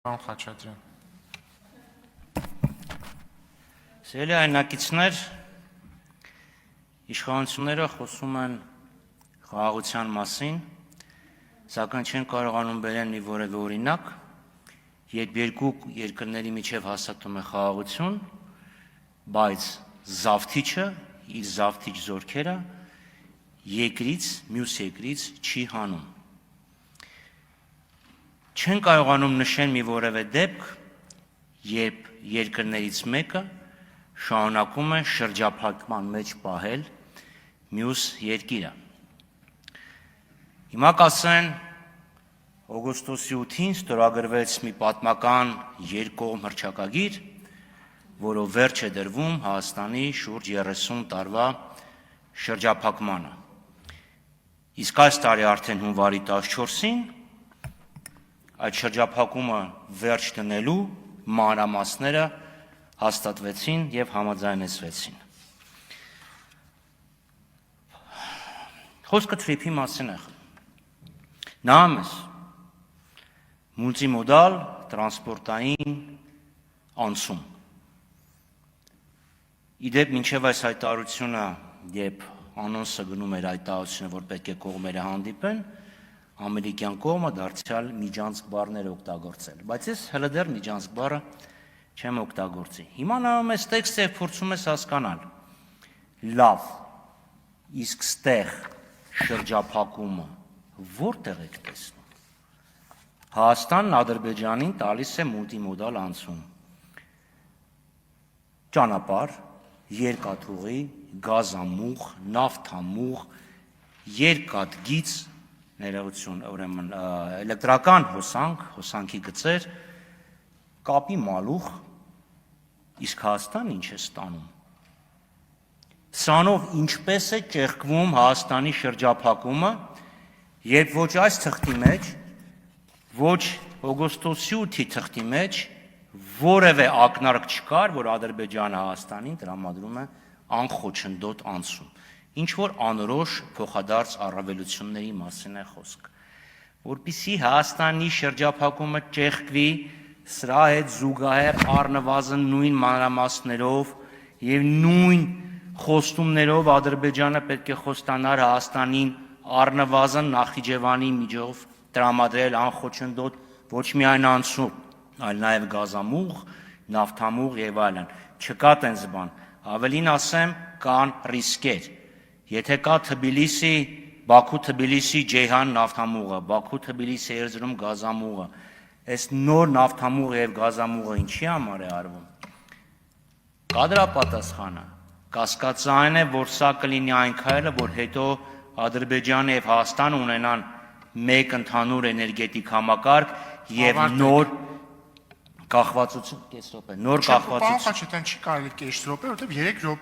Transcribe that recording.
Պարոն Խաչատրյան։ Սիրելի հայրենակիցներ, իշխանությունները խոսում են խաղաղության մասին, սակայն չեն կարողանում բերել մի որևէ օրինակ, երբ երկու երկրների միջև հաստատում է խաղաղություն, բայց զավթիչը իր զավթիչ զորքերը մյուս երկրից չի հանում։ Չեն կարողանում նշել մի որևէ դեպք, երբ երկրներից մեկը շարունակում է շրջափակման մեջ պահել մյուս երկիրը։ Հիմա կասեն, օգոստոսի 8-ին ստորագրվեց մի պատմական երկկողմ հռչակագիր, որով վերջ է դրվում Հայաստանի շուրջ 30 տարվա շրջափակմանը։ Իսկ այս տարի արդեն հունվարի 14-ին այդ շրջափակումը վերջ դնելու մանրամասները հաստատվեցին եւ համաձայնեցվեցին։ Խոսքը թրիփի մասին է։ Նա մեզ մուլտիմոդալ տրանսպորտային անցում։ Իդեպ մինչև այս հայտարարությունը, երբ անոնսը գնում էր հայտարարությունը, որ պետք է կողմերը հանդիպեն, ամերիկյան կողմը դարձյալ միջանցք բառներ օգտագործել, բայց ես հələ դեռ միջանցք բառը չեմ օգտագործի։ Հիմա նայում ես տեքստը եւ փորձում ես հասկանալ։ Լավ, իսկ ստեղ շրջափակումը որտեղ եք տեսնում։ Հայաստանն Ադրբեջանին տալիս է մուլտիմոդալ անցում։ Ճանապարհ, երկաթուղի, գազամուղ, նավթամուղ, երկաթգիծ, ներողություն, ուրեմն էլեկտրական հոսանքի գծեր, կապի մալուխ, իսկ Հայաստանը ինչ է ստանում։ Սրանով ինչպես է ճեղքվում Հայաստանի շրջափակումը, երբ ոչ այս թղթի մեջ, ոչ օգոստոսի 8-ի թղթի մեջ որևէ ակնարկ չկար, որ Ադրբեջանը Հայաստանին տրամադրում է անխոչնդոտ անցում։ Ինչ որ անորոշ փոխադարձ առավելությունների մասին է խոսք, որպեսզի Հայաստանի շրջափակումը ճեղքվի, սրա հետ զուգահեռ առնվազն նույն մանրամասներով եւ նույն խոստումներով Ադրբեջանը պետք է խոստանար Հայաստանին առնվազն Նախիջևանի միջով տրամադրել անխոչնդոտ ոչ միայն անցում, այլ նաեւ գազամուղ, նավթամուղ եւ այլն։ Չկա տենց բան, ավելին ասեմ, կան ռիսկեր։ Եթե կա Բաքու-Թբիլիսի Ջեյհան նավթամուղը, Բաքու-Թբիլիսի Էրզրում գազամուղը, այս նոր նավթամուղը եւ գազամուղը ինչի համար է արվում։ Կա դրա պատասխանը։ Կասկածային է, որ սա կլինի այն քայլը, որ հետո Ադրբեջանը եւ Հայաստանը ունենան մեկ ընդհանուր էներգետիկ համակարգ եւ նոր կախվածություն, կես րոպե, նոր կախվածություն։ Պարոն Խաչատրյան, չի կարելի կես րոպե, որովհետեւ 3 րոպե